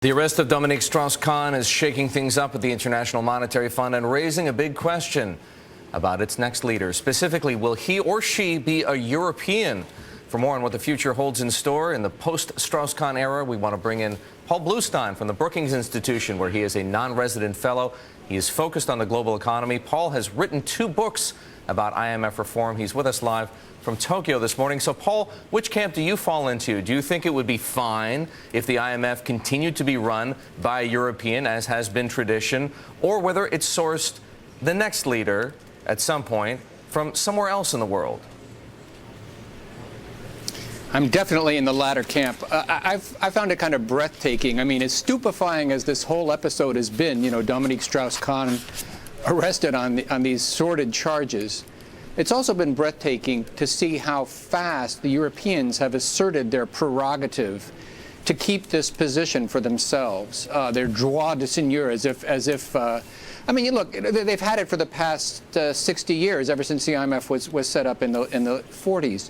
The arrest of Dominique Strauss-Kahn is shaking things up at the International Monetary Fund and raising a big question about its next leader. Specifically, will he or she be a European? For more on what the future holds in store in the post-Strauss-Kahn era, we want to bring in Paul Blustein from the Brookings Institution, where he is a non-resident fellow. He is focused on the global economy. Paul has written 2 books about IMF reform. He's with us live from Tokyo this morning. So, Paul, which camp do you fall into? Do you think it would be fine if the IMF continued to be run by a European, as has been tradition, or whether it sourced the next leader at some point from somewhere else in the world? I'm definitely in the latter camp. I found it kind of breathtaking. I mean, as stupefying as this whole episode has been, you know, Dominique Strauss-Kahn arrested on these sordid charges, it's also been breathtaking to see how fast the Europeans have asserted their prerogative to keep this position for themselves, their droit de seigneur, as if I mean, look, they've had it for the past 60 years, ever since the IMF was set up in the 40s.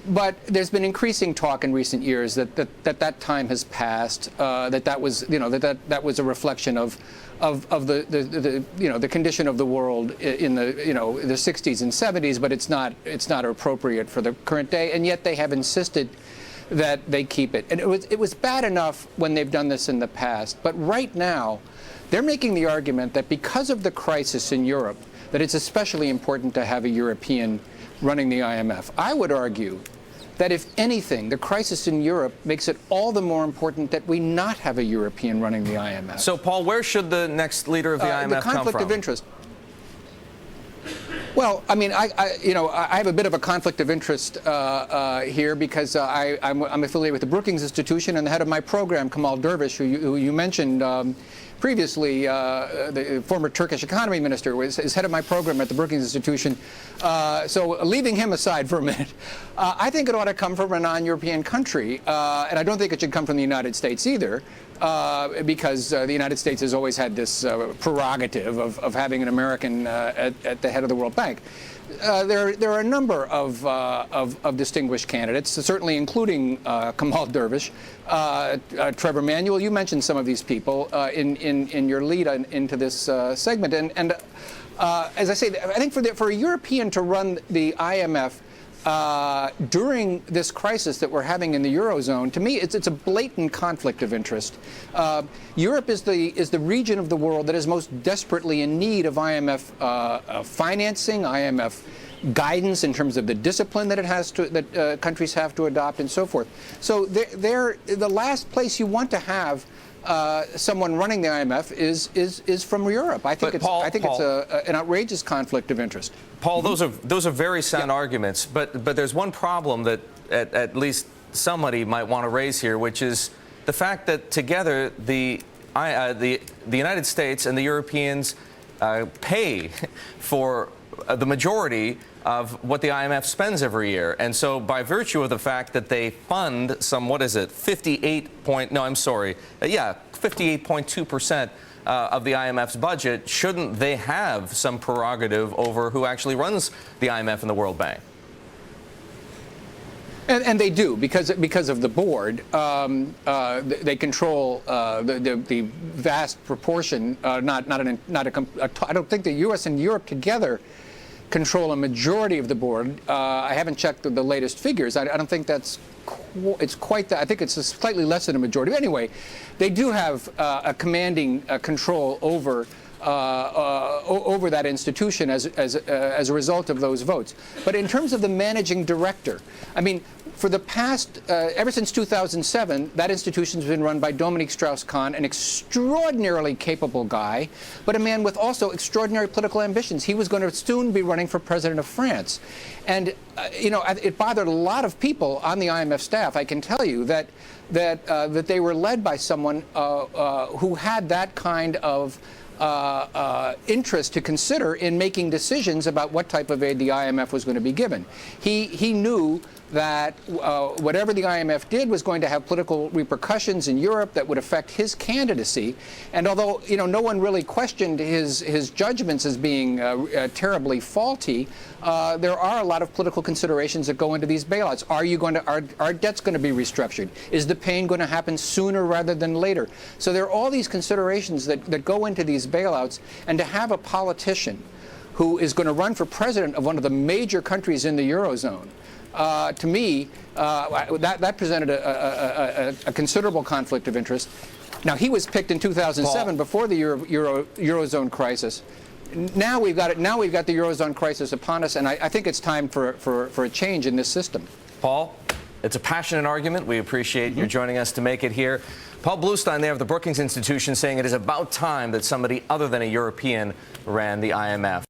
But there's been increasing talk in recent years that time has passed. That was, you know, that was a reflection of the condition of the world in the the 60s and 70s. But it's not appropriate for the current day. And yet they have insisted that they keep it. And it was bad enough when they've done this in the past. But right now, they're making the argument that because of the crisis in Europe, that it's especially important to have a European running the IMF. I would argue that if anything, the crisis in Europe makes it all the more important that we not have a European running the IMF. So, Paul, where should the next leader of the IMF come from? The conflict of interest. Well, I mean, I have a bit of a conflict of interest here because I'm affiliated with the Brookings Institution, and the head of my program, Kemal Dervish, who you mentioned previously, the former Turkish economy minister, is head of my program at the Brookings Institution. So leaving him aside for a minute, I think it ought to come from a non-European country, and I don't think it should come from the United States either, because the United States has always had this prerogative of having an American at the head of the World Bank. There are a number of distinguished candidates, certainly including Kemal Dervish, Trevor Manuel. You mentioned some of these people in your lead into this segment, and as I say, I think for a European to run the IMF during this crisis that we're having in the Eurozone, to me, it's a blatant conflict of interest. Europe is the region of the world that is most desperately in need of IMF financing, IMF guidance in terms of the discipline that countries have to adopt, and so forth. So they're the last place you want to have someone running the IMF is from Europe. I think it's an outrageous conflict of interest. Paul, those are very sound arguments, but there's one problem that at least somebody might want to raise here, which is the fact that together the United States and the Europeans pay for the majority of what the IMF spends every year. And so by virtue of the fact that they fund some, 58.2% of the IMF's budget, shouldn't they have some prerogative over who actually runs the IMF and the World Bank? And they do, because of the board. They control the vast proportion. I don't think the U.S. and Europe together control a majority of the board. I haven't checked the latest figures. I don't think it's quite that. I think it's slightly less than a majority. But anyway, they do have a commanding control over that institution as a result of those votes. But in terms of the managing director, I mean, for the past, ever since 2007, that institution's been run by Dominique Strauss-Kahn, an extraordinarily capable guy, but a man with also extraordinary political ambitions. He was going to soon be running for president of France. And, it bothered a lot of people on the IMF staff, I can tell you, that they were led by someone who had that kind of interest to consider in making decisions about what type of aid the IMF was going to be given. He knew that whatever the IMF did was going to have political repercussions in Europe that would affect his candidacy. And although no one really questioned his judgments as being terribly faulty, there are a lot of political considerations that go into these bailouts. Are debts going to be restructured? Is the pain going to happen sooner rather than later? So there are all these considerations that go into these bailouts, and to have a politician who is going to run for president of one of the major countries in the Eurozone, to me, that presented a considerable conflict of interest. Now, he was picked in 2007 before the Eurozone crisis. Now we've got the Eurozone crisis upon us, and I think it's time for a change in this system. Paul, it's a passionate argument. We appreciate you joining us to make it here. Paul Blustein there of the Brookings Institution saying it is about time that somebody other than a European ran the IMF.